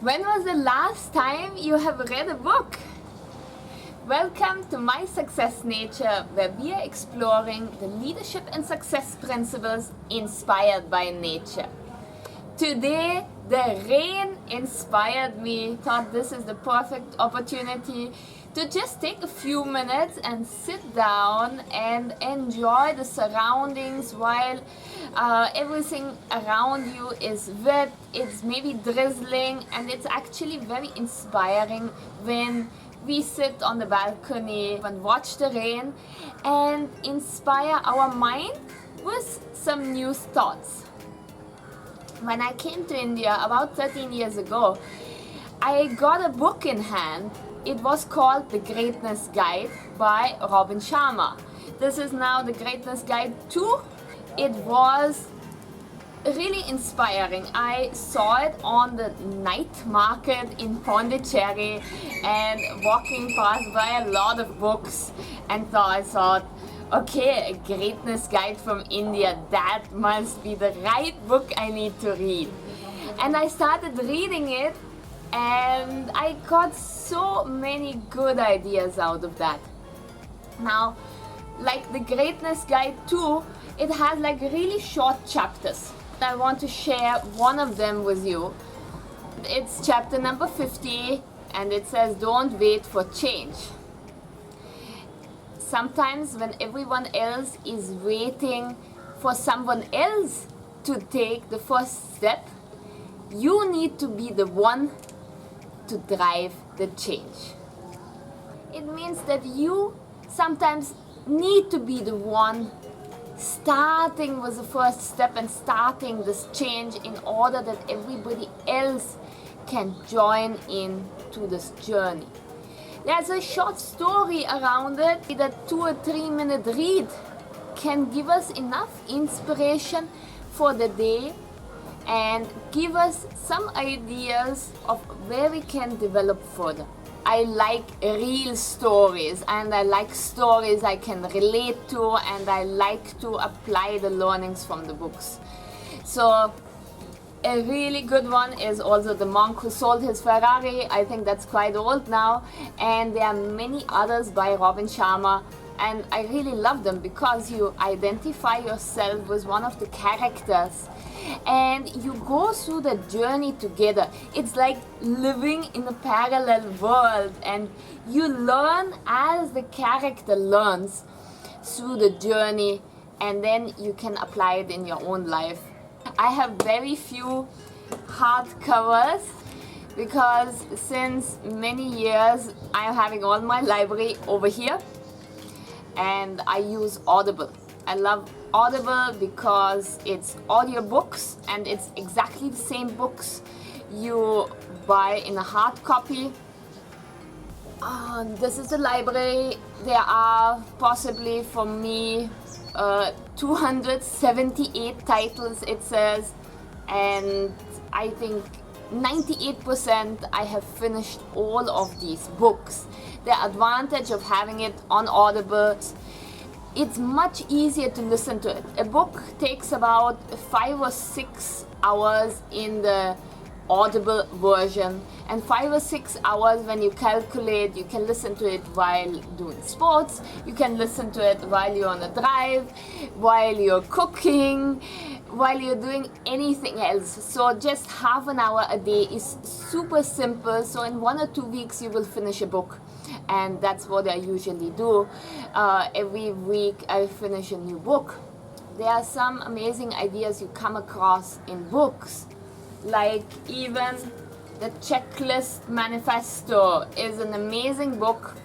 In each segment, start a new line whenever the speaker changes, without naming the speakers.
When was the last time you have read a book? Welcome to My Success Nature, where we are exploring the leadership and success principles inspired by nature. Today, the rain inspired me. Thought this is the perfect opportunity to just take a few minutes and sit down and enjoy the surroundings while everything around you is wet, it's maybe drizzling, and it's actually very inspiring when we sit on the balcony and watch the rain and inspire our mind with some new thoughts. When I came to India about 13 years ago, I got a book in hand. It was called The Greatness Guide by Robin Sharma. This is now The Greatness Guide 2. It was really inspiring. I saw it on the night market in Pondicherry and walking past by a lot of books, and so I thought, okay, a greatness guide from India, that must be the right book I need to read. And I started reading it and I got so many good ideas out of that. Now, like the Greatness Guide 2, it has like really short chapters. I want to share one of them with you. It's chapter number 50 and it says, don't wait for change. Sometimes when everyone else is waiting for someone else to take the first step, you need to be the one to drive the change. It means that you sometimes need to be the one starting with the first step and starting this change in order that everybody else can join in to this journey. There's a short story around it that 2 or 3 minute read can give us enough inspiration for the day and give us some ideas of where we can develop further. I like real stories and I like stories I can relate to, and I like to apply the learnings from the books. So a really good one is also The Monk Who Sold His Ferrari. I think that's quite old now, and there are many others by Robin Sharma, and I really love them because you identify yourself with one of the characters and you go through the journey together. It's like living in a parallel world, and you learn as the character learns through the journey, and then you can apply it in your own life. I have very few hardcovers because since many years I'm having all my library over here, and I use Audible. I love Audible because it's audiobooks and it's exactly the same books you buy in a hard copy. This is the library. There are possibly for me 278 titles, it says, and I think 98% I have finished all of these books. The advantage of having it on Audible, it's much easier to listen to it. A book takes about 5 or 6 hours in the Audible version, and 5 or 6 hours when you calculate. You can listen to it while doing sports, you can listen to it while you're on a drive, while you're cooking, while you're doing anything else. So just half an hour a day is super simple. So in 1 or 2 weeks you will finish a book, and that's what I usually do. Every week I finish a new book. There are some amazing ideas you come across in books, like even the Checklist Manifesto is an amazing book.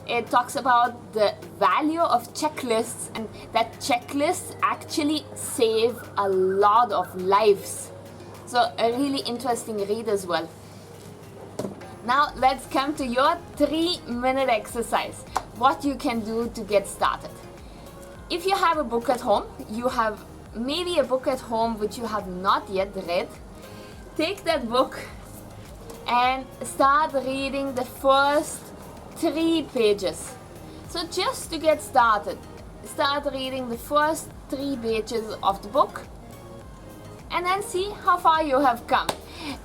It talks about the value of checklists, and that checklists actually save a lot of lives. So a really interesting read as well. Now let's come to your 3-minute exercise. What you can do to get started. If you have a book at home, you have maybe a book at home which you have not yet read, take that book and start reading the first 3 pages. So just to get started, start reading the first 3 pages of the book and then see how far you have come.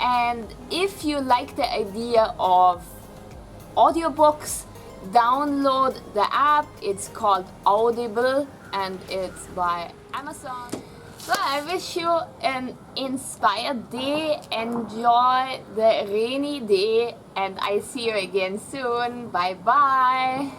And if you like the idea of audiobooks, download the app. It's called Audible and it's by Amazon. So I wish you an inspired day, enjoy the rainy day, and I see you again soon. Bye bye.